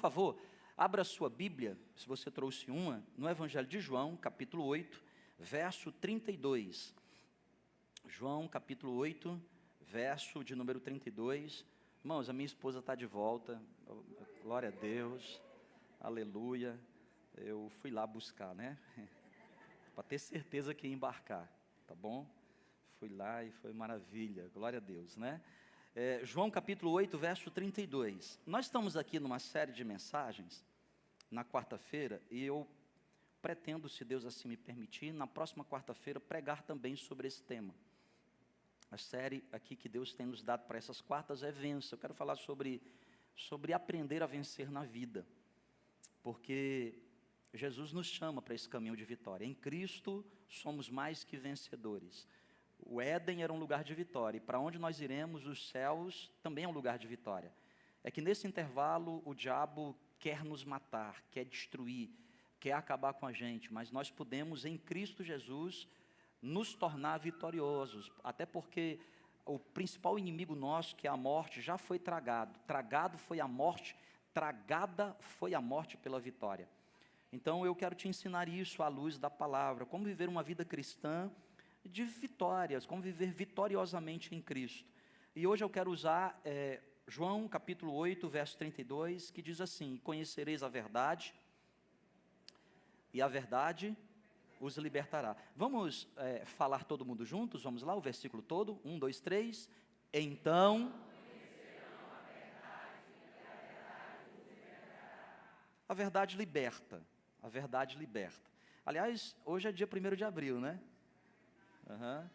favor, abra a sua Bíblia, se você trouxe uma, no Evangelho de João, capítulo 8, verso 32. João, capítulo 8, verso de número 32. Irmãos, a minha esposa está de volta, glória a Deus, aleluia. Eu fui lá buscar, né? Para ter certeza que ia embarcar, tá bom? Fui lá e foi maravilha, glória a Deus, né? João capítulo 8, verso 32. Nós estamos aqui numa série de mensagens, na quarta-feira, e eu pretendo, se Deus assim me permitir, na próxima quarta-feira, pregar também sobre esse tema. A série aqui que Deus tem nos dado para essas quartas é Vença. Eu quero falar sobre aprender a vencer na vida, porque Jesus nos chama para esse caminho de vitória. Em Cristo somos mais que vencedores. O Éden era um lugar de vitória, e para onde nós iremos, os céus também é um lugar de vitória. É que nesse intervalo o diabo quer nos matar, quer destruir, quer acabar com a gente, mas nós podemos em Cristo Jesus nos tornar vitoriosos, até porque o principal inimigo nosso, que é a morte, já foi tragado. Tragado foi a morte, tragada foi a morte pela vitória. Então eu quero te ensinar isso à luz da palavra, como viver uma vida cristã de vitórias, como viver vitoriosamente em Cristo. E hoje eu quero usar João capítulo 8, verso 32, que diz assim: conhecereis a verdade, e a verdade os libertará. Vamos falar todo mundo juntos? Vamos lá, o versículo todo, 1, 2, 3. Então a verdade liberta. A verdade liberta. Aliás, hoje é dia 1º de abril, né? Uhum.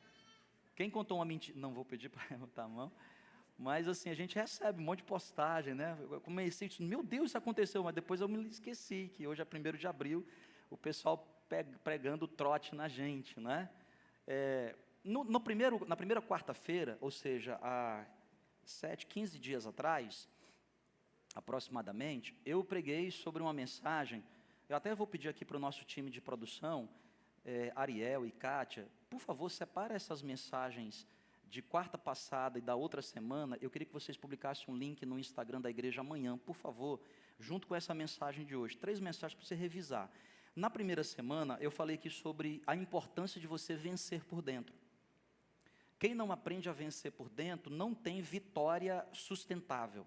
Quem contou uma mentira? Não vou pedir para levantar a mão. Mas assim, a gente recebe um monte de postagem, né? Eu comecei, meu Deus, isso aconteceu, mas depois eu me esqueci que hoje é 1º de abril, o pessoal pregando trote na gente, né? Na primeira quarta-feira, ou seja, há 15 dias atrás, aproximadamente, eu preguei sobre uma mensagem. Eu até vou pedir aqui para o nosso time de produção, Ariel e Kátia, por favor, separa essas mensagens de quarta passada e da outra semana. Eu queria que vocês publicassem um link no Instagram da igreja amanhã, por favor, junto com essa mensagem de hoje. 3 mensagens para você revisar. Na primeira semana, eu falei aqui sobre a importância de você vencer por dentro. Quem não aprende a vencer por dentro, não tem vitória sustentável.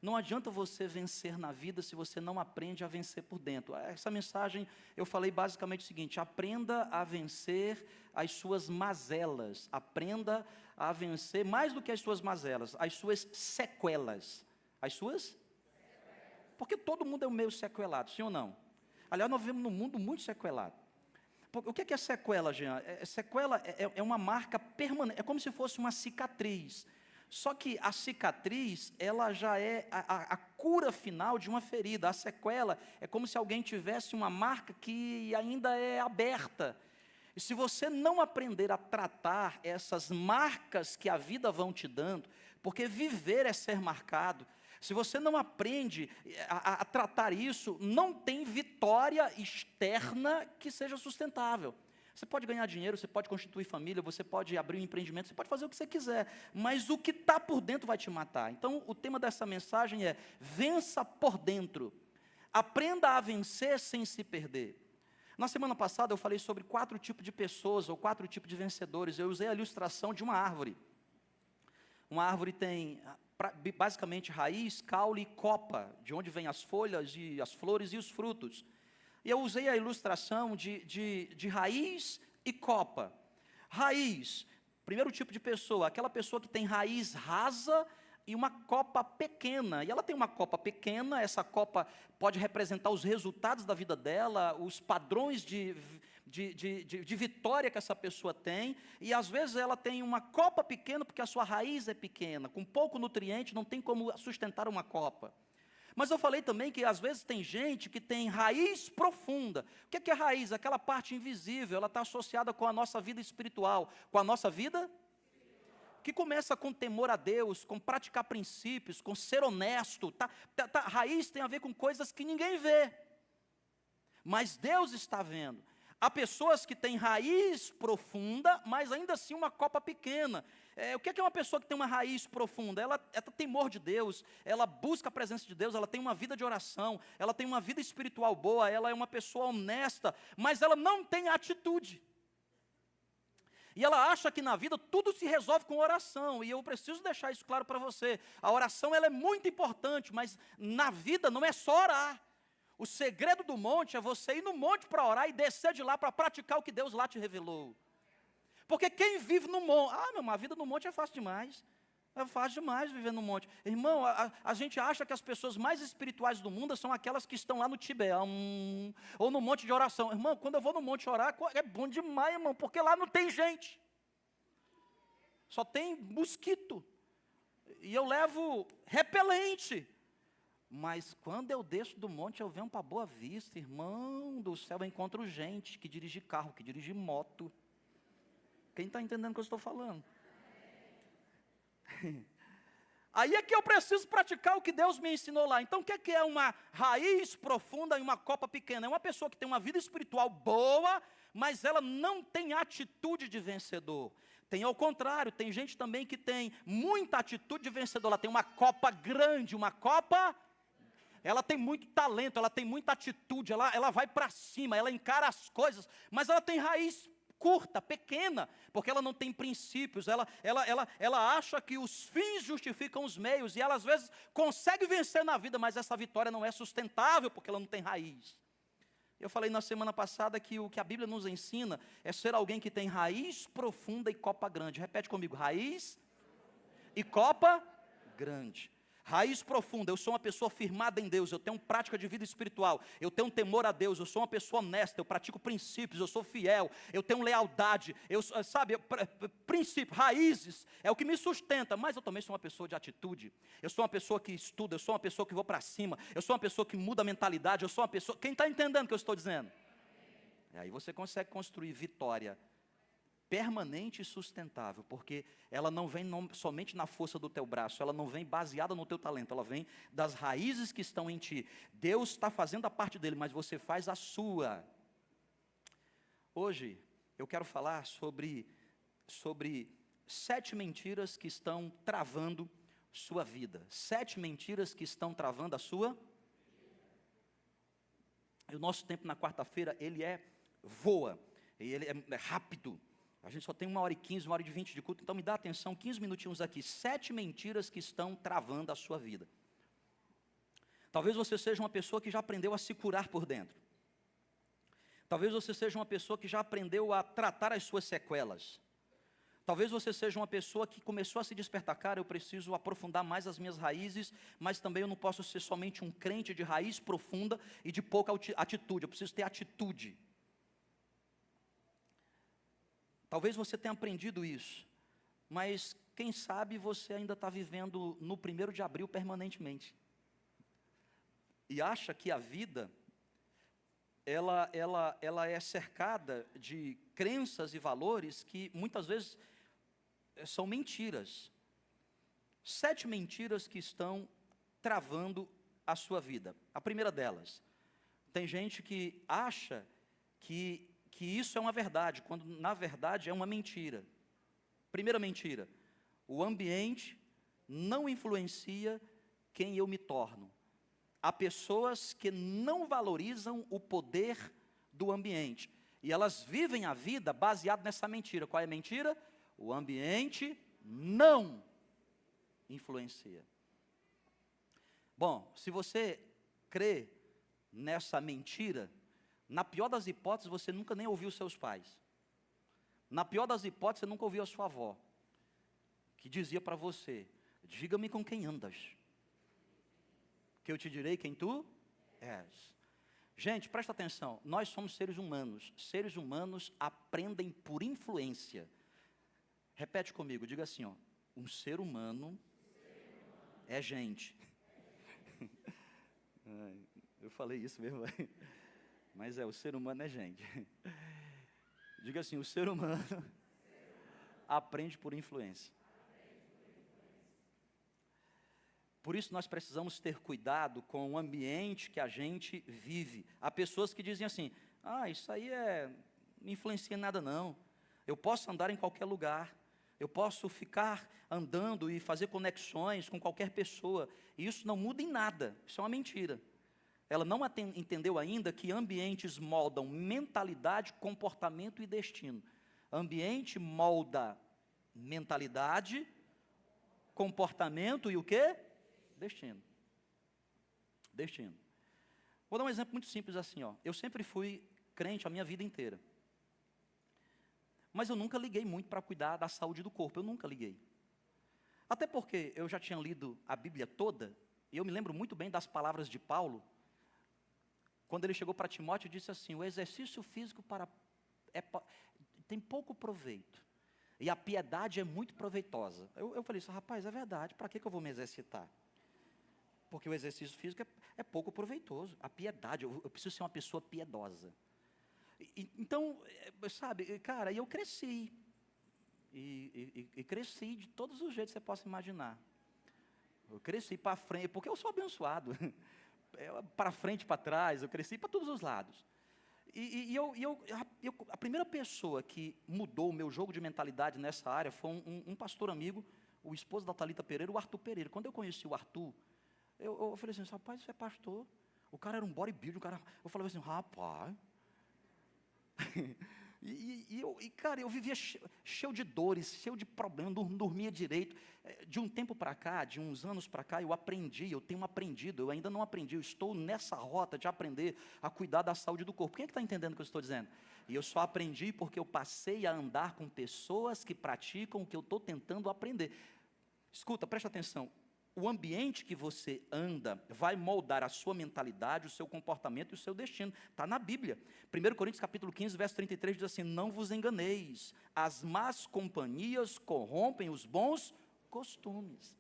Não adianta você vencer na vida se você não aprende a vencer por dentro. Essa mensagem eu falei basicamente o seguinte: aprenda a vencer as suas mazelas. Aprenda a vencer, mais do que as suas mazelas, as suas sequelas. As suas? Porque todo mundo é meio sequelado, sim ou não? Aliás, nós vivemos num mundo muito sequelado. O que é sequela, Jean? Sequela é uma marca permanente, é como se fosse uma cicatriz. Só que a cicatriz, ela já é a cura final de uma ferida. A sequela é como se alguém tivesse uma marca que ainda é aberta. E se você não aprender a tratar essas marcas que a vida vão te dando, porque viver é ser marcado, se você não aprende a tratar isso, não tem vitória externa que seja sustentável. Você pode ganhar dinheiro, você pode constituir família, você pode abrir um empreendimento, você pode fazer o que você quiser, mas o que está por dentro vai te matar. Então, o tema dessa mensagem é: vença por dentro. Aprenda a vencer sem se perder. Na semana passada eu falei sobre 4 tipos de pessoas, ou 4 tipos de vencedores. Eu usei a ilustração de uma árvore. Uma árvore tem basicamente raiz, caule e copa, de onde vêm as folhas e as flores e os frutos. E eu usei a ilustração de raiz e copa. Raiz, primeiro tipo de pessoa, aquela pessoa que tem raiz rasa e uma copa pequena. E ela tem uma copa pequena, essa copa pode representar os resultados da vida dela, os padrões de vitória que essa pessoa tem. E às vezes ela tem uma copa pequena porque a sua raiz é pequena, com pouco nutriente, não tem como sustentar uma copa. Mas eu falei também que às vezes tem gente que tem raiz profunda. O que é raiz? Aquela parte invisível, ela está associada com a nossa vida espiritual. Com a nossa vida? Que começa com temor a Deus, com praticar princípios, com ser honesto. Raiz tem a ver com coisas que ninguém vê, mas Deus está vendo. Há pessoas que têm raiz profunda, mas ainda assim uma copa pequena. O que é uma pessoa que tem uma raiz profunda? Ela tem temor de Deus, ela busca a presença de Deus, ela tem uma vida de oração, ela tem uma vida espiritual boa, ela é uma pessoa honesta, mas ela não tem atitude. E ela acha que na vida tudo se resolve com oração, e eu preciso deixar isso claro para você. A oração ela é muito importante, mas na vida não é só orar. O segredo do monte é você ir no monte para orar e descer de lá para praticar o que Deus lá te revelou. Porque quem vive no monte, meu irmão, a vida no monte é fácil demais. É fácil demais viver no monte. Irmão, a gente acha que as pessoas mais espirituais do mundo são aquelas que estão lá no Tibete, ou no monte de oração. Irmão, quando eu vou no monte orar, é bom demais, irmão, porque lá não tem gente. Só tem mosquito. E eu levo repelente. Mas quando eu desço do monte, eu venho para Boa Vista, irmão do céu, eu encontro gente que dirige carro, que dirige moto. Quem está entendendo o que eu estou falando? Aí é que eu preciso praticar o que Deus me ensinou lá. Então o que é uma raiz profunda e uma copa pequena? É uma pessoa que tem uma vida espiritual boa, mas ela não tem atitude de vencedor. Tem ao contrário, tem gente também que tem muita atitude de vencedor. Ela tem uma copa grande, ela tem muito talento, ela tem muita atitude, ela vai para cima, ela encara as coisas, mas ela tem raiz curta, pequena, porque ela não tem princípios, ela acha que os fins justificam os meios, e ela às vezes consegue vencer na vida, mas essa vitória não é sustentável, porque ela não tem raiz. Eu falei na semana passada que o que a Bíblia nos ensina é ser alguém que tem raiz profunda e copa grande. Repete comigo, raiz e copa grande. Raiz profunda, eu sou uma pessoa firmada em Deus, eu tenho prática de vida espiritual, eu tenho temor a Deus, eu sou uma pessoa honesta, eu pratico princípios, eu sou fiel, eu tenho lealdade, princípios, raízes, é o que me sustenta, mas eu também sou uma pessoa de atitude, eu sou uma pessoa que estuda, eu sou uma pessoa que vou para cima, eu sou uma pessoa que muda a mentalidade, eu sou uma pessoa, quem está entendendo o que eu estou dizendo? Aí você consegue construir vitória permanente e sustentável, porque ela não vem somente na força do teu braço, ela não vem baseada no teu talento, ela vem das raízes que estão em ti. Deus está fazendo a parte dele, mas você faz a sua. Hoje, eu quero falar sobre 7 mentiras que estão travando sua vida. 7 mentiras que estão travando a sua. E o nosso tempo na quarta-feira, ele voa, e ele é rápido. A gente só tem 1h15, 1h20 de culto, então me dá atenção, 15 minutinhos aqui. 7 mentiras que estão travando a sua vida. Talvez você seja uma pessoa que já aprendeu a se curar por dentro. Talvez você seja uma pessoa que já aprendeu a tratar as suas sequelas. Talvez você seja uma pessoa que começou a se despertar, cara, eu preciso aprofundar mais as minhas raízes, mas também eu não posso ser somente um crente de raiz profunda e de pouca atitude, eu preciso ter atitude. Talvez você tenha aprendido isso, mas quem sabe você ainda está vivendo no 1º de abril permanentemente. E acha que a vida, ela é cercada de crenças e valores que muitas vezes são mentiras. 7 mentiras que estão travando a sua vida. A primeira delas, tem gente que acha que isso é uma verdade, quando na verdade é uma mentira. Primeira mentira, o ambiente não influencia quem eu me torno. Há pessoas que não valorizam o poder do ambiente, e elas vivem a vida baseada nessa mentira. Qual é a mentira? O ambiente não influencia. Bom, se você crê nessa mentira, na pior das hipóteses, você nunca nem ouviu seus pais. Na pior das hipóteses, você nunca ouviu a sua avó, que dizia para você, diga-me com quem andas, que eu te direi quem tu és. Gente, presta atenção, nós somos seres humanos aprendem por influência. Repete comigo, diga assim, um ser humano é gente. Eu falei isso mesmo, mas o ser humano é gente. Diga assim, o ser humano aprende por influência. Por isso nós precisamos ter cuidado com o ambiente que a gente vive. Há pessoas que dizem assim, isso aí não influencia em nada não. Eu posso andar em qualquer lugar. eu posso ficar andando e fazer conexões com qualquer pessoa, e isso não muda em nada, isso é uma mentira. Ela não entendeu ainda que ambientes moldam mentalidade, comportamento e destino. Ambiente molda mentalidade, comportamento e o quê? Destino. Destino. Vou dar um exemplo muito simples assim, ó. Eu sempre fui crente a minha vida inteira. Mas eu nunca liguei muito para cuidar da saúde do corpo, eu nunca liguei. Até porque eu já tinha lido a Bíblia toda, e eu me lembro muito bem das palavras de Paulo, quando ele chegou para Timóteo e disse assim, o exercício físico tem pouco proveito, e a piedade é muito proveitosa. Eu falei assim, rapaz, é verdade, para que eu vou me exercitar? Porque o exercício físico é pouco proveitoso, a piedade, eu preciso ser uma pessoa piedosa. Então, sabe, cara, eu cresci, e cresci de todos os jeitos que você possa imaginar. Eu cresci para frente, porque eu sou abençoado, para frente, para trás, eu cresci para todos os lados. A primeira pessoa que mudou o meu jogo de mentalidade nessa área foi um pastor amigo, o esposo da Thalita Pereira, o Arthur Pereira. Quando eu conheci o Arthur, eu falei assim, rapaz, você é pastor? O cara era um bodybuilder, eu falei assim, rapaz... Cara, eu vivia cheio de dores, cheio de problemas, não dormia direito. De um tempo para cá, de uns anos para cá, eu tenho aprendido, eu ainda não aprendi, eu estou nessa rota de aprender a cuidar da saúde do corpo. Quem é que está entendendo o que eu estou dizendo? E eu só aprendi porque eu passei a andar com pessoas que praticam o que eu estou tentando aprender. Escuta, presta atenção. O ambiente que você anda vai moldar a sua mentalidade, o seu comportamento e o seu destino. Está na Bíblia. 1 Coríntios capítulo 15, verso 33 diz assim, não vos enganeis, as más companhias corrompem os bons costumes.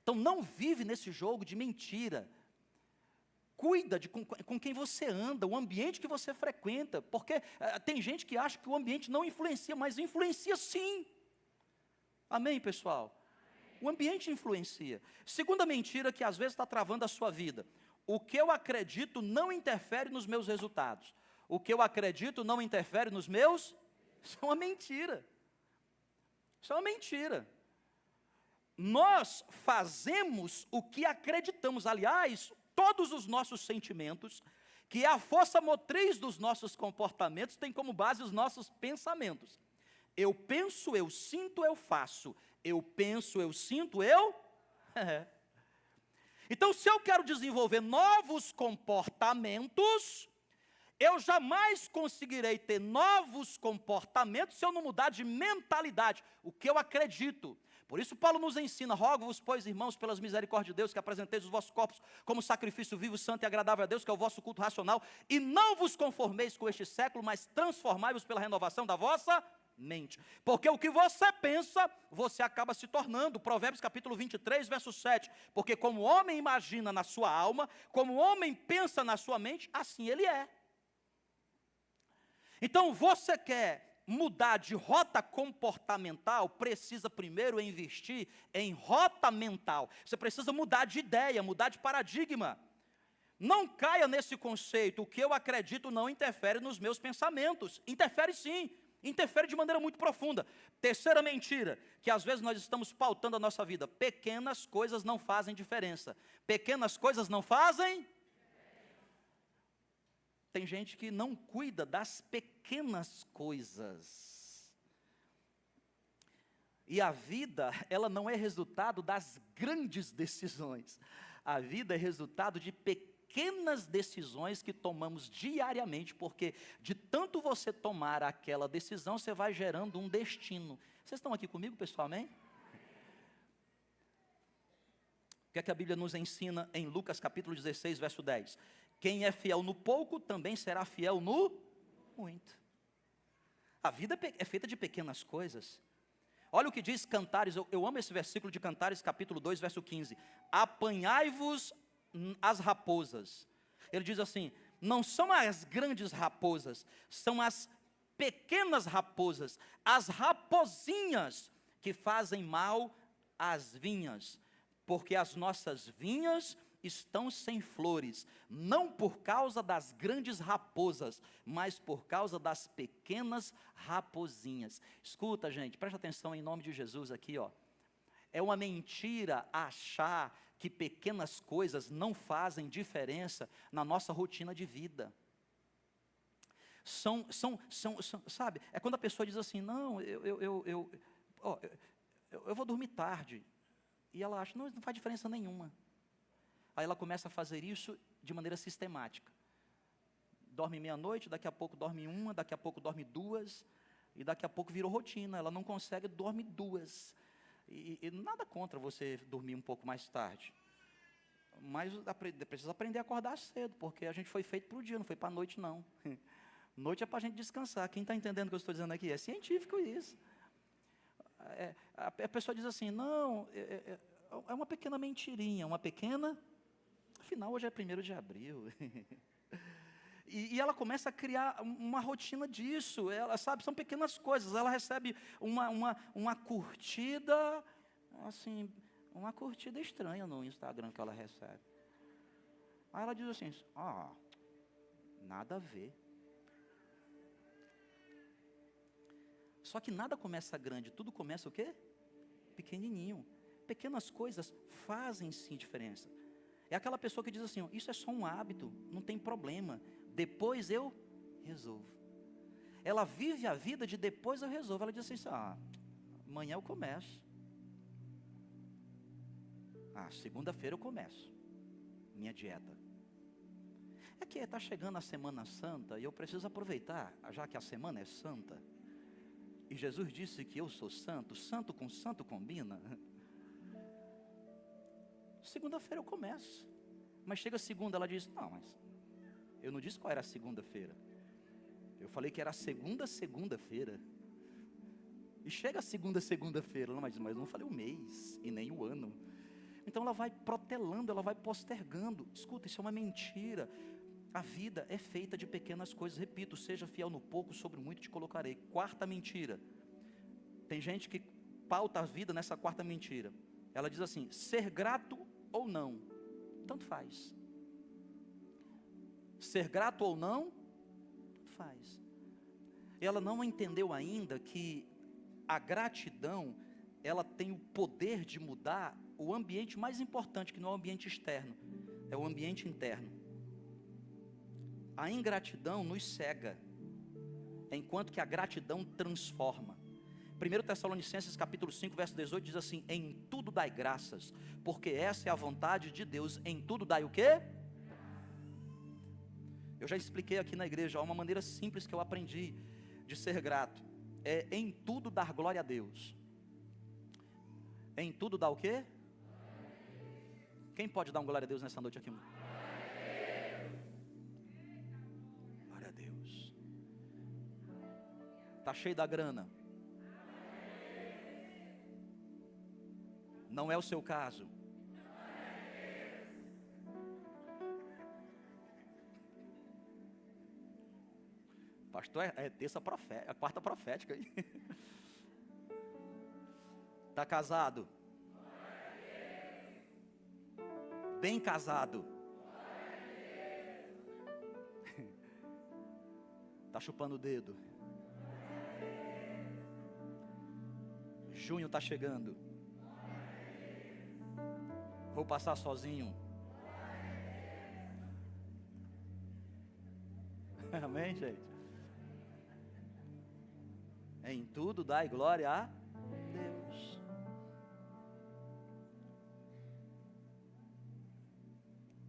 Então não vive nesse jogo de mentira. Cuida com quem você anda, o ambiente que você frequenta, porque tem gente que acha que o ambiente não influencia, mas influencia sim. Amém, pessoal? O ambiente influencia. Segunda mentira que às vezes está travando a sua vida. O que eu acredito não interfere nos meus resultados. O que eu acredito não interfere nos meus... Isso é uma mentira. Isso é uma mentira. Nós fazemos o que acreditamos. Aliás, todos os nossos sentimentos, que é a força motriz dos nossos comportamentos, tem como base os nossos pensamentos. Eu penso, eu sinto, eu faço. Eu penso, eu sinto, eu... Então, se eu quero desenvolver novos comportamentos, eu jamais conseguirei ter novos comportamentos se eu não mudar de mentalidade, o que eu acredito. Por isso Paulo nos ensina, rogo-vos, pois, irmãos, pelas misericórdias de Deus, que apresenteis os vossos corpos como sacrifício vivo, santo e agradável a Deus, que é o vosso culto racional, e não vos conformeis com este século, mas transformai-vos pela renovação da vossa mente. Porque o que você pensa, você acaba se tornando. Provérbios capítulo 23, verso 7. Porque como o homem imagina na sua alma, como o homem pensa na sua mente, assim ele é. Então, você quer mudar de rota comportamental, precisa primeiro investir em rota mental. Você precisa mudar de ideia, mudar de paradigma. Não caia nesse conceito, o que eu acredito não interfere nos meus pensamentos. Interfere sim. Interfere de maneira muito profunda. Terceira mentira, que às vezes nós estamos pautando a nossa vida. Pequenas coisas não fazem diferença. Pequenas coisas não fazem? Tem gente que não cuida das pequenas coisas. E a vida, ela não é resultado das grandes decisões. A vida é resultado de pequenas decisões que tomamos diariamente, porque de tanto você tomar aquela decisão, você vai gerando um destino. Vocês estão aqui comigo, pessoal, amém? O que é que a Bíblia nos ensina em Lucas capítulo 16, verso 10? Quem é fiel no pouco, também será fiel no muito. A vida é feita de pequenas coisas. Olha o que diz Cantares, eu amo esse versículo de Cantares, capítulo 2, verso 15. Apanhai-vos as raposas. Ele diz assim, não são as grandes raposas, são as pequenas raposas, as raposinhas que fazem mal às vinhas, porque as nossas vinhas estão sem flores, não por causa das grandes raposas, mas por causa das pequenas raposinhas. Escuta, gente, presta atenção em nome de Jesus aqui, ó. É uma mentira achar que pequenas coisas não fazem diferença na nossa rotina de vida. Sabe, é quando a pessoa diz assim, não, eu vou dormir tarde. E ela acha, não faz diferença nenhuma. Aí ela começa a fazer isso de maneira sistemática. Dorme meia-noite, daqui a pouco dorme uma, daqui a pouco dorme duas, e daqui a pouco virou rotina, ela não consegue dormir duas. E nada contra você dormir um pouco mais tarde. Mas precisa aprender a acordar cedo, porque a gente foi feito para o dia, não foi para a noite, não. Noite é para a gente descansar. Quem está entendendo o que eu estou dizendo aqui? É científico isso. A pessoa diz assim, não, é uma pequena mentirinha, afinal hoje é 1º de abril. E ela começa a criar uma rotina disso, ela sabe, são pequenas coisas, ela recebe uma curtida, assim, uma curtida estranha no Instagram que ela recebe. Aí ela diz assim, nada a ver. Só que nada começa grande, tudo começa o quê? Pequenininho. Pequenas coisas fazem sim diferença. É aquela pessoa que diz assim, isso é só um hábito, não tem problema, depois eu resolvo. Ela vive a vida de depois eu resolvo. Ela diz assim, amanhã eu começo. Segunda-feira eu começo minha dieta. É que está chegando a Semana Santa e eu preciso aproveitar, já que a semana é santa. E Jesus disse que eu sou santo, santo com santo combina. Segunda-feira eu começo. Mas chega segunda, ela diz, não, mas eu não disse qual era a segunda-feira. Eu falei que era a segunda-feira. E chega a segunda-feira, mas não falei o mês e nem o ano. Então ela vai protelando, ela vai postergando. Escuta, isso é uma mentira. A vida é feita de pequenas coisas. Repito, seja fiel no pouco, sobre muito te colocarei. Quarta mentira. Tem gente que pauta a vida nessa quarta mentira. Ela diz assim, ser grato ou não, tanto faz. Ser grato ou não, tanto faz. Ela não entendeu ainda que a gratidão, ela tem o poder de mudar o ambiente mais importante, que não é o ambiente externo, é o ambiente interno. A ingratidão nos cega, enquanto que a gratidão transforma. 1 Tessalonicenses capítulo 5, verso 18 diz assim, em tudo dai graças, porque essa é a vontade de Deus. Em tudo dai o quê? Eu já expliquei aqui na igreja, há uma maneira simples que eu aprendi de ser grato. É em tudo dar glória a Deus. Em tudo dá o quê? Quem pode dar um glória a Deus nessa noite aqui? Glória a Deus. Está cheio da grana? Não é o seu caso. Pastor, é terça profética, é quarta profética aí. Está casado? Bem casado? Está chupando o dedo? Junho está chegando. Vou passar sozinho. Amém, gente? Em tudo dai glória a Deus.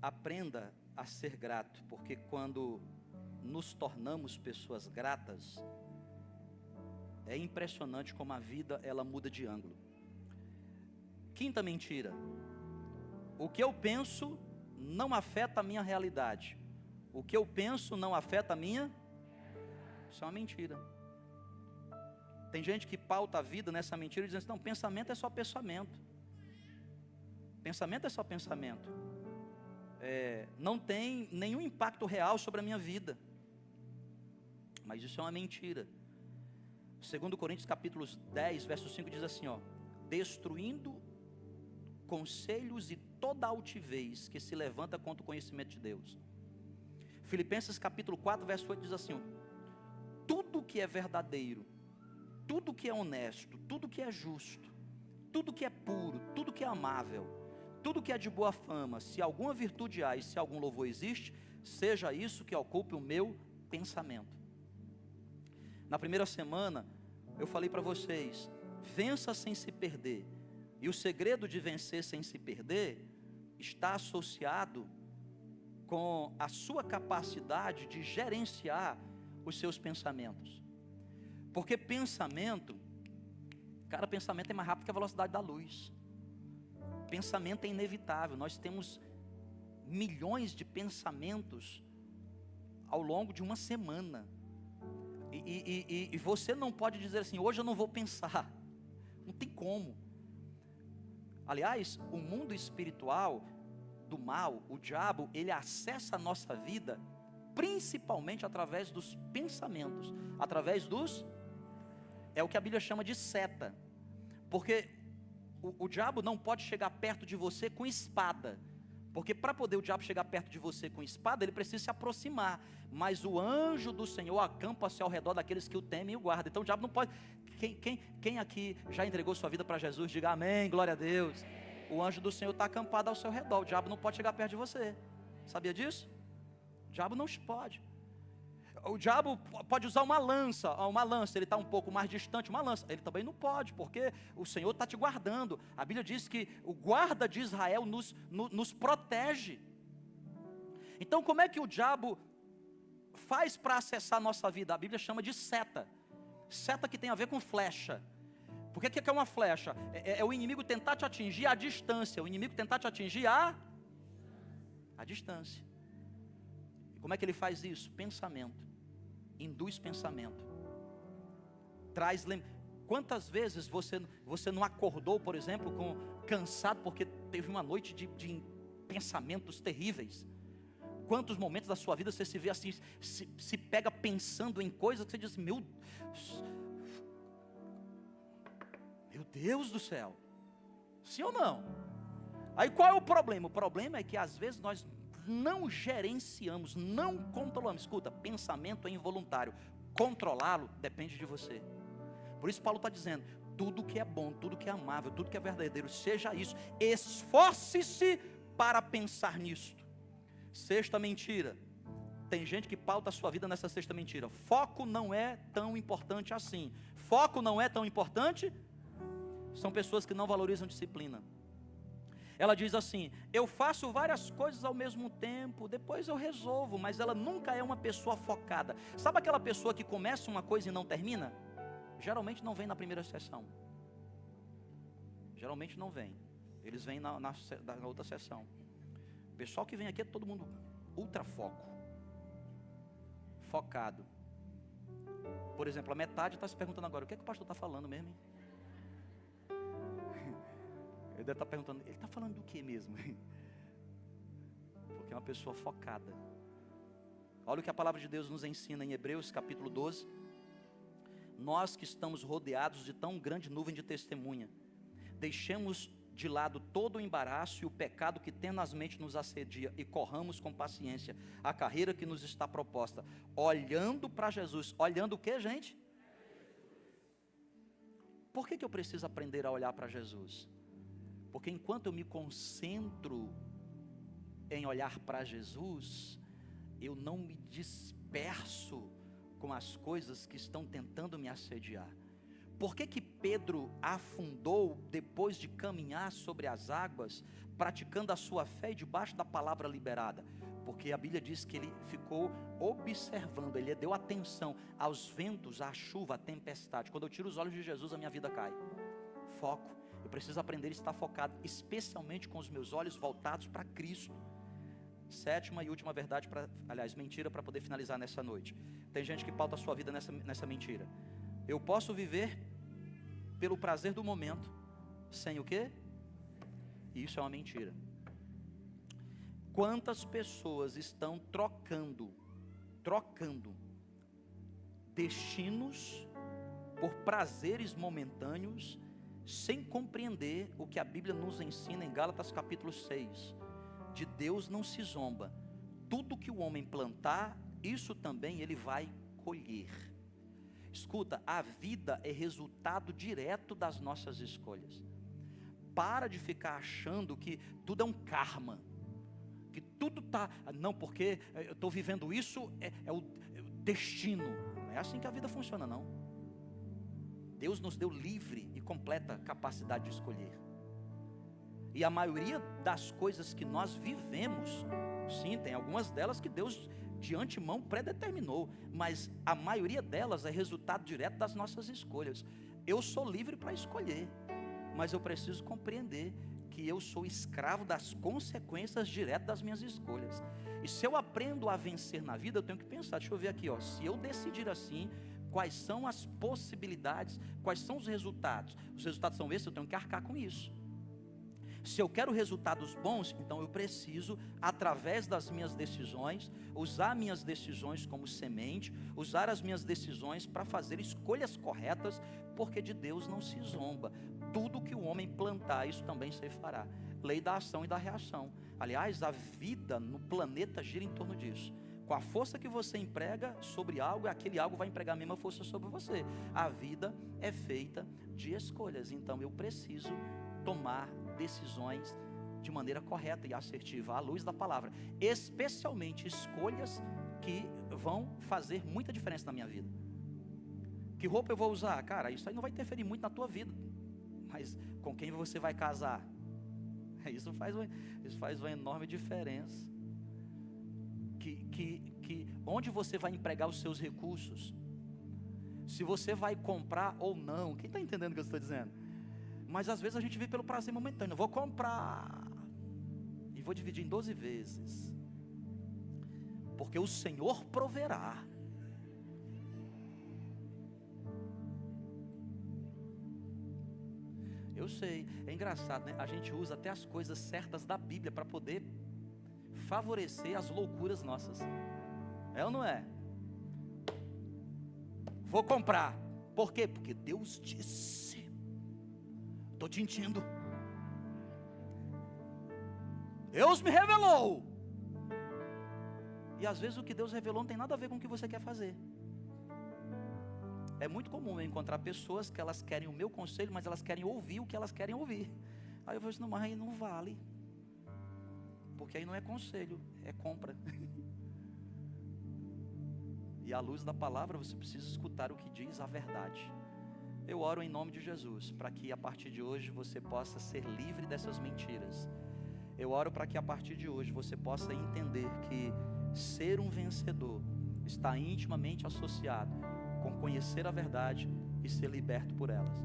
Aprenda a ser grato, porque quando nos tornamos pessoas gratas, é impressionante como a vida ela muda de ângulo. Quinta mentira. O que eu penso não afeta a minha realidade. O que eu penso não afeta a minha. Isso é uma mentira. Tem gente que pauta a vida nessa mentira dizendo assim, não, pensamento é só pensamento. Pensamento é só pensamento. Não tem nenhum impacto real sobre a minha vida. Mas isso é uma mentira. 2 Coríntios capítulo 10, verso 5 diz assim, destruindo conselhos e toda altivez que se levanta contra o conhecimento de Deus. Filipenses capítulo 4, verso 8 diz assim: tudo que é verdadeiro, tudo que é honesto, tudo que é justo, tudo que é puro, tudo que é amável, tudo que é de boa fama, se alguma virtude há e se algum louvor existe, seja isso que ocupe o meu pensamento. Na primeira semana, eu falei para vocês, vença sem se perder. E o segredo de vencer sem se perder está associado com a sua capacidade de gerenciar os seus pensamentos. Porque pensamento é mais rápido que a velocidade da luz. Pensamento é inevitável. Nós temos milhões de pensamentos ao longo de uma semana. E você não pode dizer assim, hoje eu não vou pensar. Não tem como. Aliás, o mundo espiritual do mal, o diabo, ele acessa a nossa vida principalmente através dos pensamentos, é o que a Bíblia chama de seta. Porque o diabo não pode chegar perto de você com espada. Porque para poder o diabo chegar perto de você com espada, ele precisa se aproximar. Mas o anjo do Senhor acampa-se ao redor daqueles que o temem e o guardam. Então o diabo não pode. Quem aqui já entregou sua vida para Jesus, diga amém, glória a Deus. O anjo do Senhor está acampado ao seu redor. O diabo não pode chegar perto de você. Sabia disso? O diabo não pode. O diabo pode usar uma lança, ele está um pouco mais distante, uma lança, ele também não pode, porque o Senhor está te guardando. A Bíblia diz que o guarda de Israel nos protege. Então como é que o diabo faz para acessar a nossa vida? A Bíblia chama de seta, seta que tem a ver com flecha. Por que é uma flecha? É o inimigo tentar te atingir à distância, o inimigo tentar te atingir à distância. E como é que ele faz isso? Pensamento. Induz pensamento. Quantas vezes você não acordou, por exemplo, cansado porque teve uma noite de pensamentos terríveis? Quantos momentos da sua vida você se vê assim, se pega pensando em coisas que você diz, meu Deus do céu, sim ou não? Aí qual é o problema? O problema é que às vezes nós não gerenciamos, não controlamos. Escuta, pensamento é involuntário, controlá-lo depende de você. Por isso Paulo está dizendo, tudo que é bom, tudo que é amável, tudo que é verdadeiro, seja isso, esforce-se para pensar nisto. Sexta mentira, tem gente que pauta a sua vida nessa sexta mentira, foco não é tão importante assim. Foco não é tão importante, são pessoas que não valorizam disciplina. Ela diz assim, eu faço várias coisas ao mesmo tempo, depois eu resolvo, mas ela nunca é uma pessoa focada. Sabe aquela pessoa que começa uma coisa e não termina? Geralmente não vem na primeira sessão. Geralmente não vem. Eles vêm na outra sessão. O pessoal que vem aqui é todo mundo ultra foco. Focado. Por exemplo, a metade está se perguntando agora, o que é que o pastor está falando mesmo, hein? Ele deve estar perguntando, ele está falando do que mesmo? Porque é uma pessoa focada. Olha o que a palavra de Deus nos ensina em Hebreus capítulo 12. Nós que estamos rodeados de tão grande nuvem de testemunha, deixemos de lado todo o embaraço e o pecado que tenazmente nos assedia e corramos com paciência a carreira que nos está proposta, olhando para Jesus. Olhando o que, gente? Por que eu preciso aprender a olhar para Jesus? Porque enquanto eu me concentro em olhar para Jesus, eu não me disperso com as coisas que estão tentando me assediar. Por que Pedro afundou depois de caminhar sobre as águas, praticando a sua fé debaixo da palavra liberada? Porque a Bíblia diz que ele ficou observando, ele deu atenção aos ventos, à chuva, à tempestade. Quando eu tiro os olhos de Jesus, a minha vida cai. Foco. Eu preciso aprender a estar focado, especialmente com os meus olhos voltados para Cristo. Sétima e última verdade, mentira, para poder finalizar nessa noite. Tem gente que pauta a sua vida nessa mentira. Eu posso viver pelo prazer do momento, sem o quê? Isso é uma mentira. Quantas pessoas estão trocando destinos por prazeres momentâneos, sem compreender o que a Bíblia nos ensina em Gálatas capítulo 6. De Deus não se zomba. Tudo que o homem plantar, isso também ele vai colher. Escuta, a vida é resultado direto das nossas escolhas. Para de ficar achando que tudo é um karma, que tudo está, não, porque eu estou vivendo isso, é o destino. Não é assim que a vida funciona, não. Deus nos deu livre e completa capacidade de escolher. E a maioria das coisas que nós vivemos, sim, tem algumas delas que Deus de antemão predeterminou, mas a maioria delas é resultado direto das nossas escolhas. Eu sou livre para escolher, mas eu preciso compreender que eu sou escravo das consequências diretas das minhas escolhas. E se eu aprendo a vencer na vida, eu tenho que pensar, deixa eu ver aqui, se eu decidir assim, quais são as possibilidades, quais são os resultados? Os resultados são esses, eu tenho que arcar com isso. Se eu quero resultados bons, então eu preciso, através das minhas decisões, usar minhas decisões como semente, usar as minhas decisões para fazer escolhas corretas, porque de Deus não se zomba. Tudo que o homem plantar, isso também se fará. Lei da ação e da reação. Aliás, a vida no planeta gira em torno disso. Com a força que você emprega sobre algo, aquele algo vai empregar a mesma força sobre você. A vida é feita de escolhas, então eu preciso tomar decisões de maneira correta e assertiva, à luz da palavra, especialmente escolhas que vão fazer muita diferença na minha vida. Que roupa eu vou usar? Cara, isso aí não vai interferir muito na tua vida, mas com quem você vai casar? Isso faz uma enorme diferença. Onde você vai empregar os seus recursos? Se você vai comprar ou não? Quem está entendendo o que eu estou dizendo? Mas às vezes a gente vive pelo prazer momentâneo. Vou comprar e vou dividir em 12 vezes, porque o Senhor proverá. Eu sei, é engraçado, né? A gente usa até as coisas certas da Bíblia para poder favorecer as loucuras nossas. É ou não é? Vou comprar. Por quê? Porque Deus disse. Estou te mentindo. Deus me revelou. E às vezes o que Deus revelou não tem nada a ver com o que você quer fazer. É muito comum eu encontrar pessoas que elas querem o meu conselho, mas elas querem ouvir o que elas querem ouvir. Aí eu falo assim, não, mas aí não vale. Porque aí não é conselho, é compra. E à luz da palavra você precisa escutar o que diz a verdade. Eu oro em nome de Jesus, para que a partir de hoje você possa ser livre dessas mentiras. Eu oro para que a partir de hoje você possa entender que ser um vencedor está intimamente associado com conhecer a verdade e ser liberto por elas.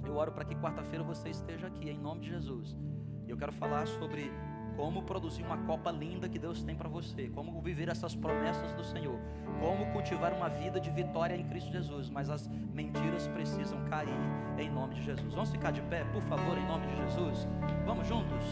Eu oro para que quarta-feira você esteja aqui, em nome de Jesus. E eu quero falar sobre como produzir uma copa linda que Deus tem para você, como viver essas promessas do Senhor, como cultivar uma vida de vitória em Cristo Jesus. Mas as mentiras precisam cair em nome de Jesus. Vamos ficar de pé, por favor, em nome de Jesus. Vamos juntos.